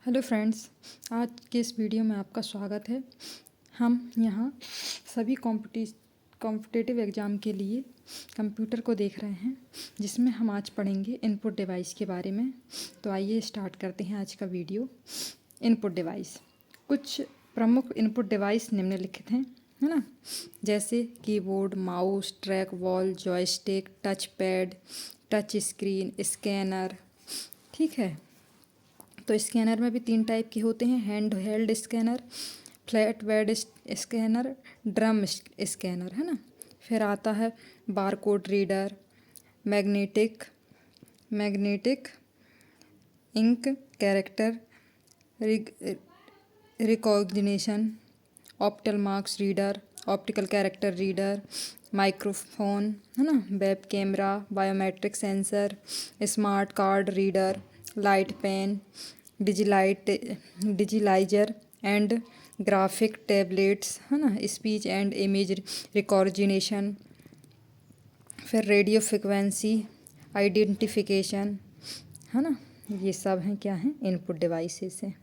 Hello friends, आज के इस वीडियो में आपका स्वागत है। हम यहाँ सभी कॉम्पिटिटिव एग्ज़ाम के लिए कंप्यूटर को देख रहे हैं, जिसमें हम आज पढ़ेंगे इनपुट डिवाइस के बारे में। तो आइए स्टार्ट करते हैं आज का वीडियो। इनपुट डिवाइस, कुछ प्रमुख इनपुट डिवाइस निम्नलिखित हैं, है ना। जैसे keyboard, mouse, track ball, joystick, touch pad, touch screen, scanner. ठीक है, तो स्कैनर में भी 3 टाइप के होते हैं: hand held scanner, flat bed scanner, drum scanner, है ना। फिर आता है barcode reader, magnetic ink character recognition, optical marks reader, optical character reader, microphone, है ना, web camera, biometric sensor, smart card reader, light pen, digitizer and graphic tablets, है ना, speech and image रिकॉर्डिनेशन। फिर रेडियो फ्रिक्वेंसी आइडेंटिफिकेशन, है ना। ये सब हैं, क्या हैं, इनपुट डिवाइसेस हैं।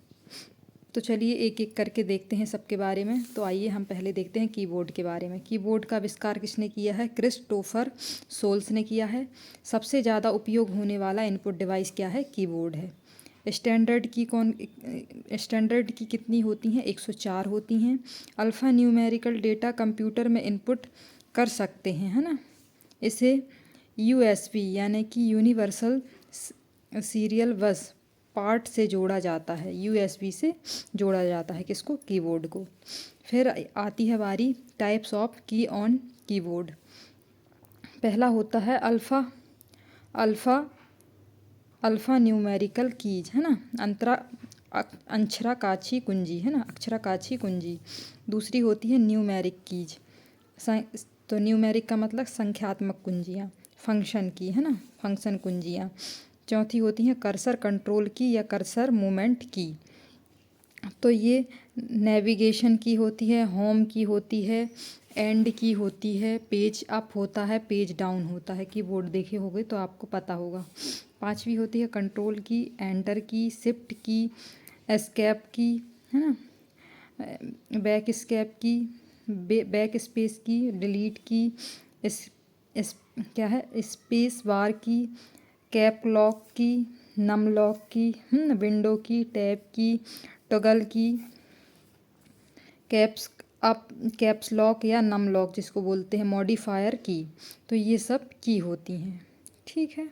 तो चलिए एक एक करके देखते हैं सबके बारे में। तो आइए हम पहले देखते हैं कीबोर्ड के बारे में। कीबोर्ड का आविष्कार किसने किया है? क्रिस्टोफर सोल्स ने किया है। सबसे ज़्यादा उपयोग होने वाला इनपुट डिवाइस क्या है? कीबोर्ड है। स्टैंडर्ड की कितनी होती हैं? 104 होती हैं। अल्फ़ा न्यूमेरिकल डेटा कंप्यूटर में इनपुट कर सकते हैं, है ना। इसे USB यानी कि यूनिवर्सल सीरियल बस पार्ट से जोड़ा जाता है। USB से जोड़ा जाता है किसको? कीबोर्ड को। फिर आती है बारी टाइप्स ऑफ की ऑन कीबोर्ड। पहला होता है अल्फ़ा न्यूमेरिकल कीज, है ना, अक्षराकाछी कुंजी, है ना, अक्षराकाछी कुंजी। दूसरी होती है न्यूमेरिक कीज। तो न्यूमेरिक का मतलब संख्यात्मक कुंजियाँ, फंक्शन की, है ना, फंक्शन कुंजियाँ। चौथी होती हैं कर्सर कंट्रोल की या कर्सर मूवमेंट की। तो ये नेविगेशन की होती है, होम की होती है, एंड की होती है, पेज अप होता है, पेज डाउन होता है। कीबोर्ड देखे होंगे तो आपको पता होगा। पांचवी होती है कंट्रोल की, एंटर की, शिफ्ट की, एस्केप की, है ना, बैक स्केप की, बैक स्पेस की, डिलीट की, क्या है, स्पेस बार की, कैप लॉक की, नम लॉक की, विंडो की, टैब की, टॉगल की, कैप्स लॉक या नम लॉक जिसको बोलते हैं, मॉडिफायर की। तो ये सब की होती हैं, ठीक है।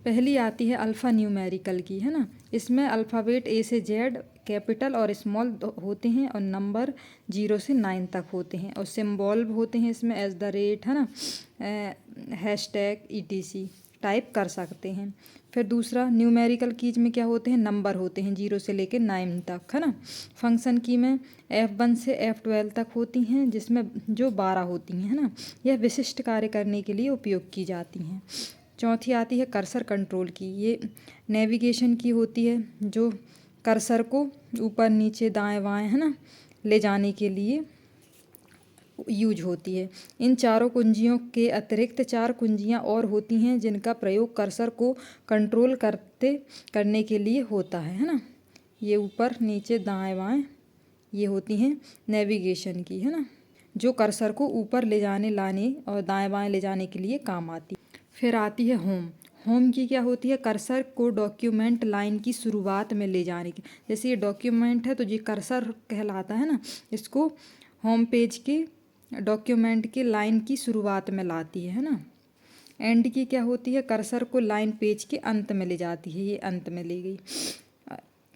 पहली आती है अल्फ़ा न्यूमेरिकल की, है ना। इसमें अल्फ़ाबेट A से Z कैपिटल और स्मॉल होते हैं और नंबर 0 से 9 तक होते हैं और सिंबल होते हैं इसमें @, है ना, हैशटैग etc टाइप कर सकते हैं। फिर दूसरा न्यूमेरिकल कीज में क्या होते हैं? नंबर होते हैं 0 से लेकर 9 तक, है ना। फंक्शन की में F1 से F12 तक होती हैं, जिसमें जो 12 होती हैं, है ना। यह विशिष्ट कार्य करने के लिए उपयोग की जाती हैं। चौथी आती है कर्सर कंट्रोल की। ये नेविगेशन की होती है, जो कर्सर को ऊपर नीचे दाएं बाएं, है ना, ले जाने के लिए यूज होती है। इन चारों कुंजियों के अतिरिक्त 4 कुंजियां और होती हैं, जिनका प्रयोग कर्सर को कंट्रोल करने के लिए होता है ना। ये ऊपर नीचे दाएं बाएं ये होती हैं नेविगेशन की, है ना, जो कर्सर को ऊपर ले जाने लाने और दाएं बाएं ले जाने के लिए काम आती। फिर आती है होम। होम की क्या होती है? कर्सर को डॉक्यूमेंट लाइन की शुरुआत में ले जाने की। जैसे ये डॉक्यूमेंट है तो ये कर्सर कहलाता है ना, इसको होम पेज के डॉक्यूमेंट के लाइन की शुरुआत में लाती है ना। एंड की क्या होती है? कर्सर को लाइन पेज के अंत में ले जाती है, ये अंत में ले गई।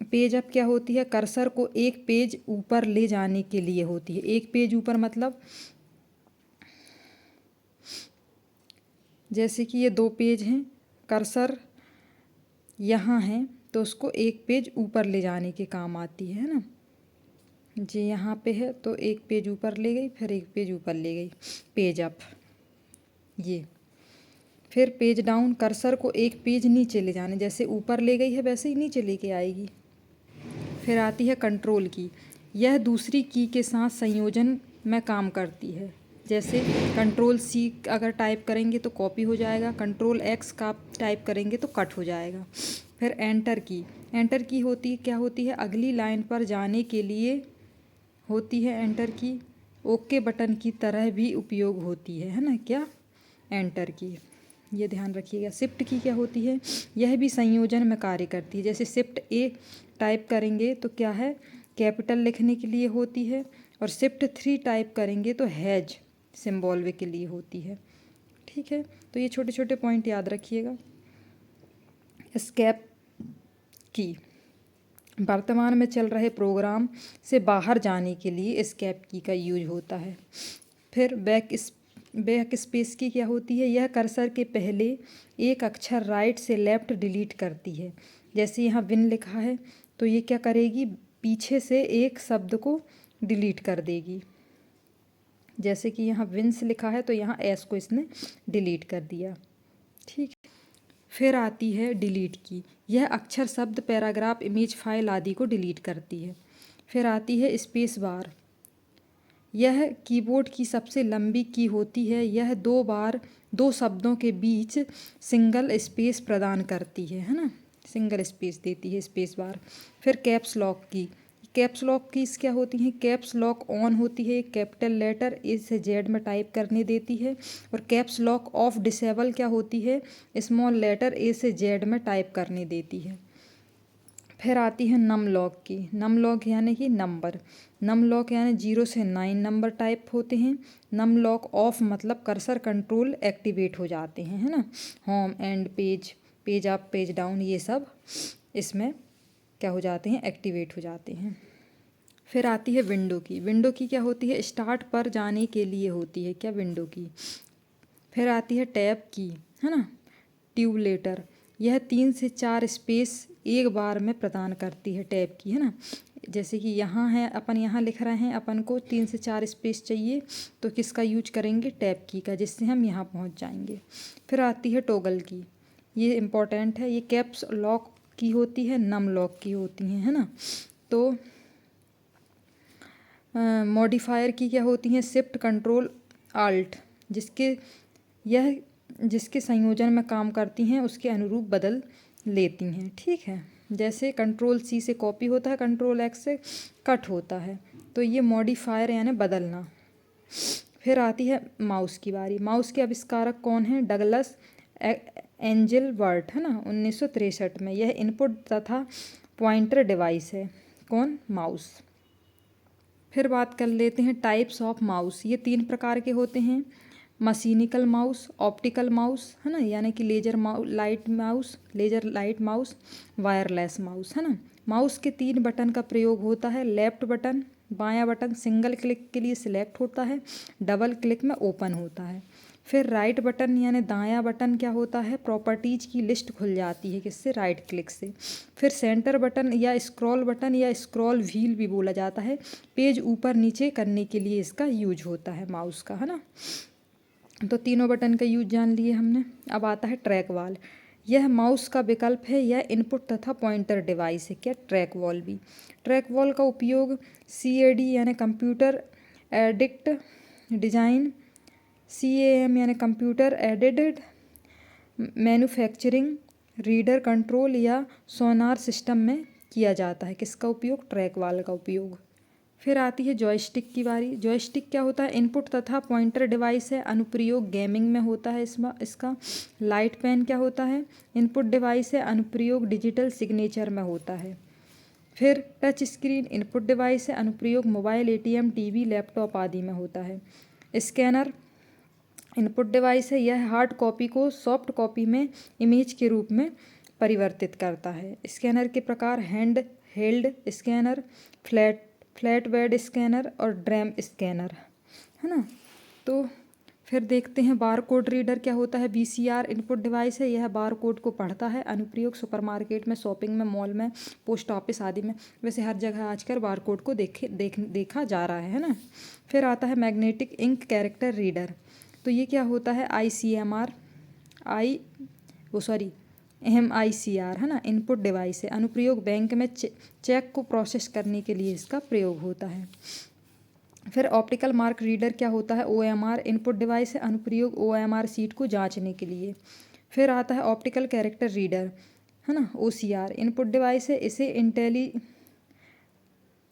पेज अप क्या होती है? कर्सर को एक पेज ऊपर ले जाने के लिए होती है। एक पेज ऊपर मतलब जैसे कि ये 2 पेज हैं, कर्सर यहाँ है तो उसको एक पेज ऊपर ले जाने के काम आती है ना। जी यहाँ पे है तो एक पेज ऊपर ले गई, फिर एक पेज ऊपर ले गई, पेज अप ये। फिर पेज डाउन, कर्सर को एक पेज नीचे ले जाने, जैसे ऊपर ले गई है वैसे ही नीचे लेके आएगी। फिर आती है कंट्रोल की। यह दूसरी की के साथ संयोजन में काम करती है। जैसे कंट्रोल सी अगर टाइप करेंगे तो कॉपी हो जाएगा, कंट्रोल एक्स का टाइप करेंगे तो कट हो जाएगा। फिर एंटर की, एंटर की होती क्या होती है, अगली लाइन पर जाने के लिए होती है एंटर की। ओके बटन की तरह भी उपयोग होती है ना क्या, एंटर की, ये ध्यान रखिएगा। शिफ्ट की क्या होती है, यह भी संयोजन में कार्य करती है। जैसे शिफ्ट ए टाइप करेंगे तो क्या है, कैपिटल लिखने के लिए होती है, और शिफ्ट 3 टाइप करेंगे तो हैज सिंबल के लिए होती है। ठीक है, तो ये छोटे छोटे पॉइंट याद रखिएगा। एस्केप की, वर्तमान में चल रहे प्रोग्राम से बाहर जाने के लिए एस्केप की का यूज होता है। फिर बैक स्पेस की क्या होती है, यह कर्सर के पहले एक अक्षर राइट से लेफ्ट डिलीट करती है। जैसे यहाँ विन लिखा है तो ये क्या करेगी, पीछे से एक शब्द को डिलीट कर देगी। जैसे कि यहाँ विंस लिखा है तो यहाँ एस को इसने डिलीट कर दिया। ठीक, फिर आती है डिलीट की, यह अक्षर शब्द पैराग्राफ इमेज फाइल आदि को डिलीट करती है। फिर आती है स्पेस बार, यह कीबोर्ड की सबसे लंबी की होती है, यह 2 बार 2 शब्दों के बीच सिंगल स्पेस प्रदान करती है ना, सिंगल स्पेस देती है स्पेस बार। फिर कैप्स लॉक की, कैप्स लॉक कीज क्या होती हैं, कैप्स लॉक ऑन होती है, कैपिटल लेटर ए से जेड में टाइप करने देती है, और कैप्स लॉक ऑफ डिसेबल क्या होती है, स्मॉल लेटर ए से जेड में टाइप करने देती है। फिर आती है नम लॉक की, नम लॉक यानी कि नंबर, नम लॉक यानी 0 से 9 नंबर टाइप होते हैं। नम लॉक ऑफ मतलब कर्सर कंट्रोल एक्टिवेट हो जाते हैं, है ना, home and page, page up page down, ये सब इसमें क्या हो जाते हैं, एक्टिवेट हो जाते हैं। फिर आती है विंडो की, विंडो की क्या होती है, स्टार्ट पर जाने के लिए होती है क्या, विंडो की। फिर आती है टैब की, है ना, ट्यूबलेटर, यह 3 से 4 स्पेस एक बार में प्रदान करती है टैब की, है ना। जैसे कि यहाँ है, अपन यहाँ लिख रहे हैं, अपन को 3 से 4 स्पेस चाहिए तो किसका यूज करेंगे, टैब की का, जिससे हम यहाँ पहुँच जाएंगे। फिर आती है टॉगल की, ये इम्पॉर्टेंट है, ये कैप्स लॉक की होती है, नम लॉक की होती हैं, है ना। तो मॉडिफायर की क्या होती हैं, शिफ्ट कंट्रोल आल्ट, जिसके संयोजन में काम करती हैं उसके अनुरूप बदल लेती हैं। ठीक है, जैसे कंट्रोल सी से कॉपी होता है, कंट्रोल एक्स से कट होता है, तो ये मॉडिफायर यानी बदलना। फिर आती है माउस की बारी, माउस के आविष्कारक कौन हैं, डगलस एंजलबर्ट, है ना, 1963 में। यह इनपुट तथा पॉइंटर डिवाइस है, कौन, माउस। फिर बात कर लेते हैं टाइप्स ऑफ माउस, ये 3 प्रकार के होते हैं, मशीनिकल माउस, ऑप्टिकल माउस, है ना, यानी कि laser light mouse, wireless mouse, है ना। माउस के 3 बटन का प्रयोग होता है, लेफ्ट बटन, बायां बटन सिंगल क्लिक के लिए सिलेक्ट होता है, डबल क्लिक में ओपन होता है। फिर राइट बटन यानी दायां बटन क्या होता है, प्रॉपर्टीज की लिस्ट खुल जाती है, किससे, राइट क्लिक से। फिर सेंटर बटन या स्क्रॉल व्हील भी बोला जाता है, पेज ऊपर नीचे करने के लिए इसका यूज होता है माउस का, है ना। तो तीनों बटन का यूज जान लिए हमने। अब आता है ट्रैक वॉल, यह माउस का विकल्प है, यह इनपुट तथा पॉइंटर डिवाइस है, क्या, ट्रैक वॉल भी। ट्रैक वॉल का उपयोग CAD यानी कंप्यूटर एडिक्ट डिजाइन, CAM यानी computer aided manufacturing, reader control या सोनार सिस्टम में किया जाता है, किसका उपयोग, ट्रैक वॉल का उपयोग। फिर आती है जॉयस्टिक की बारी, जॉयस्टिक क्या होता है, इनपुट तथा पॉइंटर डिवाइस है, अनुप्रयोग गेमिंग में होता है इसका। लाइट पेन क्या होता है, इनपुट डिवाइस है, अनुप्रयोग डिजिटल सिग्नेचर में होता है। फिर टच स्क्रीन इनपुट डिवाइस है, अनुप्रयोग मोबाइल, ATM, TV, लैपटॉप आदि में होता है। स्कैनर इनपुट डिवाइस है, यह हार्ड कॉपी को सॉफ्ट कॉपी में इमेज के रूप में परिवर्तित करता है। स्कैनर के प्रकार hand held scanner, flat bed scanner और ड्रैम स्कैनर, है ना। तो फिर देखते हैं बार कोड रीडर क्या होता है, BCR इनपुट डिवाइस है, यह बार कोड को पढ़ता है, अनुप्रयोग सुपरमार्केट में, शॉपिंग में, मॉल में, पोस्ट ऑफिस आदि में, वैसे हर जगह आजकल बार कोड को देखा जा रहा है ना। फिर आता है मैग्नेटिक इंक कैरेक्टर रीडर, तो ये क्या होता है, MICR, है ना, इनपुट डिवाइस है, अनुप्रयोग बैंक में चेक को प्रोसेस करने के लिए इसका प्रयोग होता है। फिर ऑप्टिकल मार्क रीडर क्या होता है, OMR इनपुट डिवाइस है, अनुप्रयोग OMR सीट को जांचने के लिए। फिर आता है ऑप्टिकल कैरेक्टर रीडर, है ना, OCR इनपुट डिवाइस है, इसे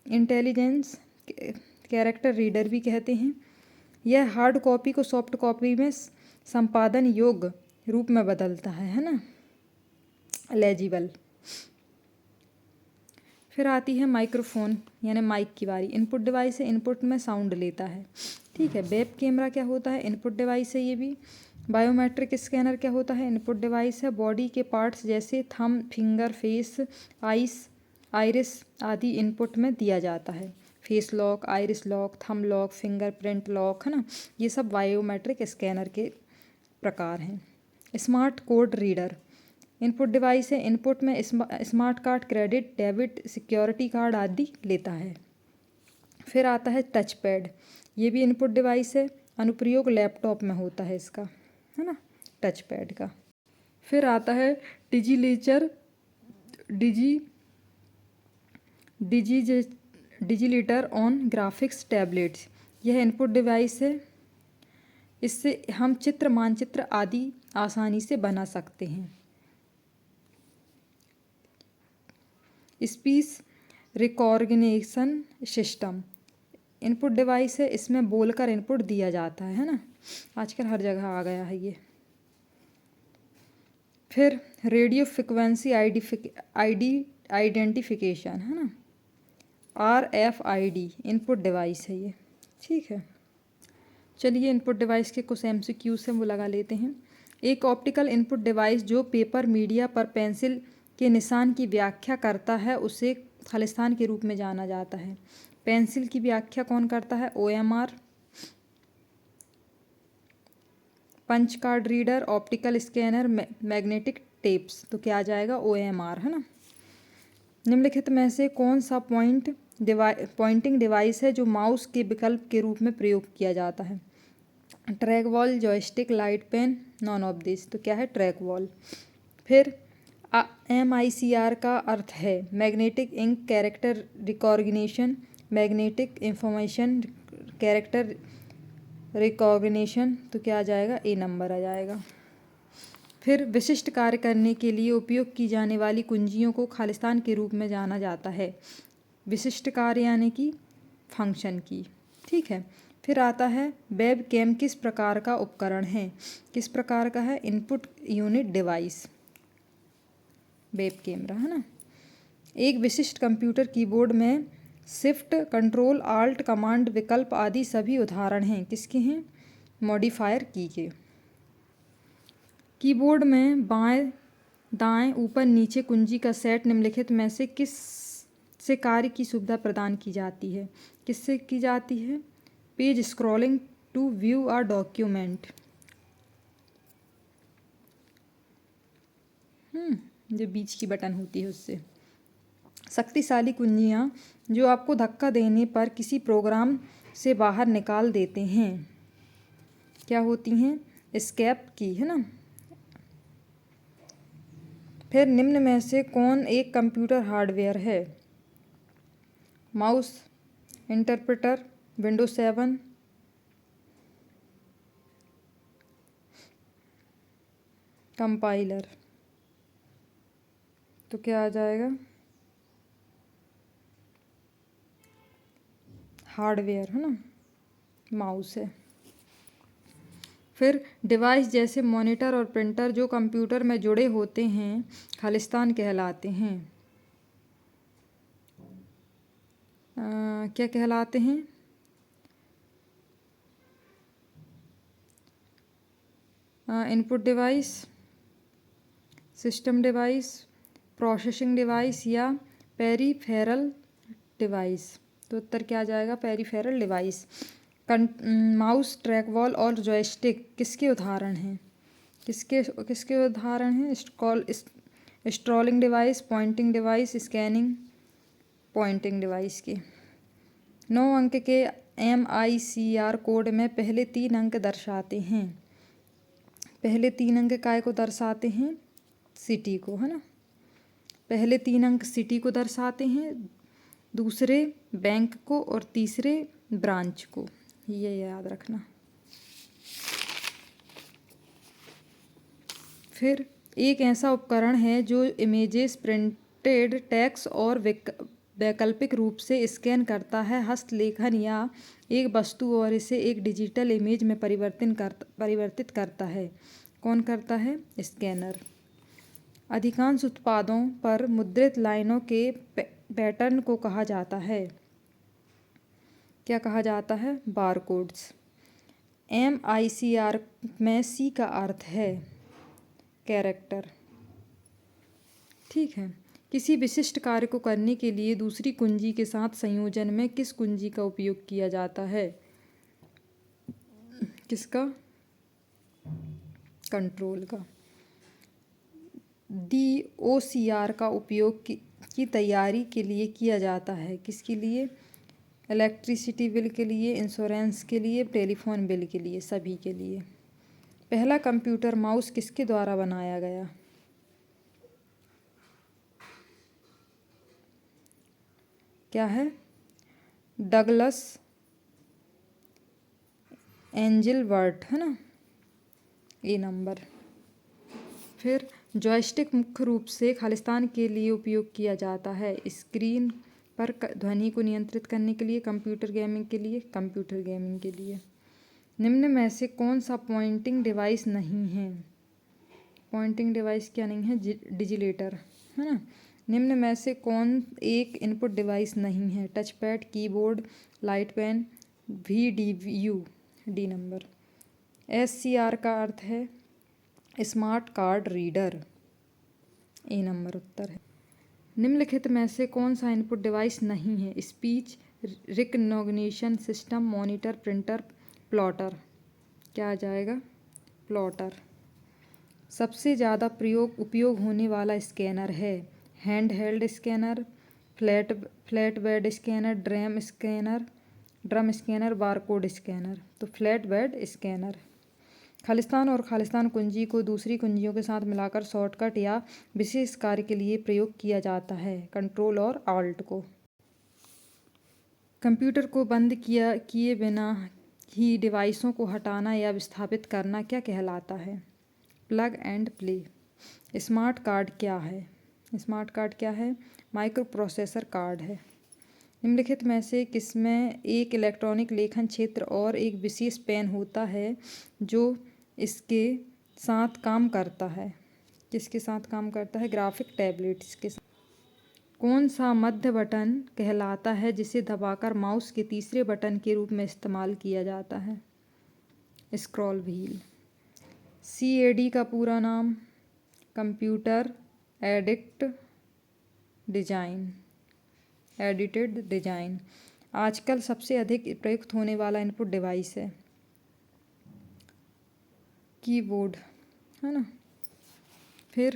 इंटेलिजेंस कैरेक्टर रीडर भी कहते हैं। यह हार्ड कॉपी को सॉफ्ट कॉपी में संपादन योग्य रूप में बदलता है ना, लेजिबल। फिर आती है माइक्रोफोन यानी माइक की बारी, इनपुट डिवाइस है, इनपुट में साउंड लेता है, ठीक है। वेब कैमरा क्या होता है, इनपुट डिवाइस है ये भी। बायोमेट्रिक स्कैनर क्या होता है, इनपुट डिवाइस है, बॉडी के पार्ट्स जैसे थंब, फिंगर, फेस, आइरिस आदि इनपुट में दिया जाता है। Face lock, iris lock, thumb lock, fingerprint lock, है ना, ये सब बायोमेट्रिक स्कैनर के प्रकार हैं। Smart code reader input device है, इनपुट में smart card, credit, debit, security card आदि लेता है। फिर आता है टच पैड, ये भी इनपुट डिवाइस है, अनुप्रयोग लैपटॉप में होता है इसका, है ना, टच पैड का। फिर आता है डिजिलीटर ऑन ग्राफिक्स टैबलेट्स, यह इनपुट डिवाइस है, इससे हम चित्र, मानचित्र आदि आसानी से बना सकते हैं। Speech recognition system input device है, इसमें बोलकर इनपुट दिया जाता है ना, आजकल हर जगह आ गया है ये। फिर रेडियो फ्रिक्वेंसी आइडेंटिफिकेशन, है ना, RFID इनपुट डिवाइस है ये, ठीक है। चलिए इनपुट डिवाइस के कुछ MCQs हैं वो लगा लेते हैं। एक ऑप्टिकल इनपुट डिवाइस जो पेपर मीडिया पर पेंसिल के निशान की व्याख्या करता है उसे खालिस्तान के रूप में जाना जाता है। पेंसिल की व्याख्या कौन करता है, OMR। Punch card reader, optical scanner, magnetic tapes, तो क्या आ जाएगा, OMR, है ना। निम्नलिखित में से कौन सा पॉइंटिंग डिवाइस है जो माउस के विकल्प के रूप में प्रयोग किया जाता है, trackball, joystick, light pen, none of this, तो क्या है, ट्रैक वॉल। फिर MICR का अर्थ है magnetic ink character recognition, magnetic information character recognition, तो क्या आ जाएगा, A नंबर आ जाएगा। फिर विशिष्ट कार्य करने के लिए उपयोग की जाने वाली कुंजियों को खालिस्तान के रूप में जाना जाता है, विशिष्ट कार्य यानी कि फंक्शन की, ठीक है। फिर आता है वेब कैम किस प्रकार का उपकरण है, किस प्रकार का है, input unit device, web camera, है ना। एक विशिष्ट कंप्यूटर कीबोर्ड में शिफ्ट, कंट्रोल, आल्ट, कमांड विकल्प आदि सभी उदाहरण हैं, किसके हैं, मॉडिफायर की के। कीबोर्ड में बाएं दाएं ऊपर नीचे कुंजी का सेट निम्नलिखित में से किस से कार्य की सुविधा प्रदान की जाती है, किससे की जाती है, page scrolling to view a document, जो बीच की बटन होती है उससे। शक्तिशाली कुंजियाँ जो आपको धक्का देने पर किसी प्रोग्राम से बाहर निकाल देते हैं, क्या होती हैं, एस्केप की, है ना। फिर निम्न में से कौन एक कंप्यूटर हार्डवेयर है, माउस, इंटरप्रेटर, विंडोज 7, कंपाइलर, तो क्या आ जाएगा, हार्डवेयर, है ना, माउस है। फिर डिवाइस जैसे मॉनिटर और प्रिंटर जो कंप्यूटर में जुड़े होते हैं खालिस्तान कहलाते हैं, क्या कहलाते हैं, input device, system device, processing device या पेरीफेरल डिवाइस, तो उत्तर क्या आ जाएगा, peripheral device. Mouse, track wall और जॉयस्टिक किसके उदाहरण हैं, किसके उदाहरण हैं, scrolling device, pointing device, scanning pointing device के। 9 अंक के MICR कोड में पहले 3 अंक दर्शाते हैं, पहले 3 अंक काय को दर्शाते हैं, सिटी को, है ना, पहले 3 अंक सिटी को दर्शाते हैं, दूसरे बैंक को और तीसरे ब्रांच को, ये याद रखना। फिर एक ऐसा उपकरण है जो इमेजेस, प्रिंटेड टेक्स्ट और वैकल्पिक रूप से स्कैन करता है हस्तलेखन या एक वस्तु और इसे एक डिजिटल इमेज में परिवर्तित करता है। कौन करता है? स्कैनर। अधिकांश उत्पादों पर मुद्रित लाइनों के पैटर्न को कहा जाता है, क्या कहा जाता है? बारकोड्स। MICR में C का अर्थ है कैरेक्टर। ठीक है। किसी विशिष्ट कार्य को करने के लिए दूसरी कुंजी के साथ संयोजन में किस कुंजी का उपयोग किया जाता है? किसका? कंट्रोल का। DOCR का उपयोग की तैयारी के लिए किया जाता है, किसके लिए? इलेक्ट्रिसिटी बिल के लिए, इंश्योरेंस के लिए, टेलीफोन बिल के लिए, सभी के लिए। पहला कंप्यूटर माउस किसके द्वारा बनाया गया? क्या है? डगलस एंजिलबर्ट, है ना, ए नंबर। फिर जॉयस्टिक मुख्य रूप से खालिस्तान के लिए उपयोग किया जाता है, स्क्रीन पर ध्वनि को नियंत्रित करने के लिए, कंप्यूटर गेमिंग के लिए, कंप्यूटर गेमिंग के लिए। निम्न में से कौन सा पॉइंटिंग डिवाइस नहीं है? पॉइंटिंग डिवाइस क्या नहीं है? डिजिटेटर, है ना। निम्न में से कौन एक इनपुट डिवाइस नहीं है? Touch pad, keyboard, light pen, VDU, D number. SCR का अर्थ है smart card reader, A number उत्तर है। निम्नलिखित में से कौन सा इनपुट डिवाइस नहीं है? Speech recognition system, monitor, printer, plotter. क्या आ जाएगा? प्लॉटर। सबसे ज़्यादा उपयोग होने वाला स्कैनर है hand held scanner, flat bed scanner, drum scanner, barcode scanner. तो फ्लैट बेड स्कैनर। खालिस्तान और खालिस्तान कुंजी को दूसरी कुंजियों के साथ मिलाकर शॉर्टकट या विशेष कार्य के लिए प्रयोग किया जाता है, कंट्रोल और ऑल्ट को। कंप्यूटर को बंद किए बिना ही डिवाइसों को हटाना या विस्थापित करना क्या कहलाता है? Plug and play. Smart card क्या है? स्मार्ट कार्ड क्या है? माइक्रो प्रोसेसर कार्ड है। निम्नलिखित में से किसमें एक इलेक्ट्रॉनिक लेखन क्षेत्र और एक विशेष पेन होता है जो इसके साथ काम करता है? किसके साथ काम करता है? ग्राफिक टैबलेट्स के साथ। कौन सा मध्य बटन कहलाता है जिसे दबाकर माउस के तीसरे बटन के रूप में इस्तेमाल किया जाता है? Scroll wheel. CAD का पूरा नाम? Computer edited design. आजकल सबसे अधिक प्रयुक्त होने वाला इनपुट डिवाइस है कीबोर्ड, है ना। फिर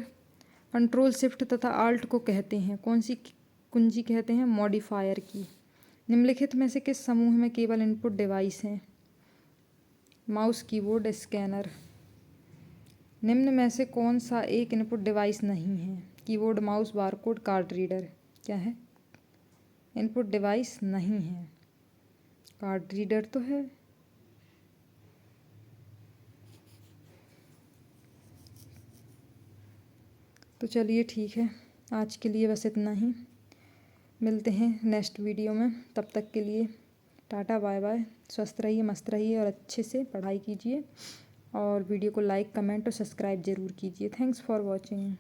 कंट्रोल शिफ्ट तथा आल्ट को कहते हैं, कौन सी कुंजी कहते हैं? मॉडिफायर की। निम्नलिखित में से किस समूह में केवल इनपुट डिवाइस हैं? Mouse, keyboard, scanner. निम्न में से कौन सा एक इनपुट डिवाइस नहीं है? Keyboard, mouse, barcode, card reader. क्या है? इनपुट डिवाइस नहीं है। कार्ड रीडर तो है। तो चलिए ठीक है, आज के लिए बस इतना ही। मिलते हैं नेक्स्ट वीडियो में, तब तक के लिए टाटा बाय बाय। स्वस्थ रहिए, मस्त रहिए और अच्छे से पढ़ाई कीजिए और वीडियो को लाइक, कमेंट और सब्सक्राइब ज़रूर कीजिए। Thanks for watching.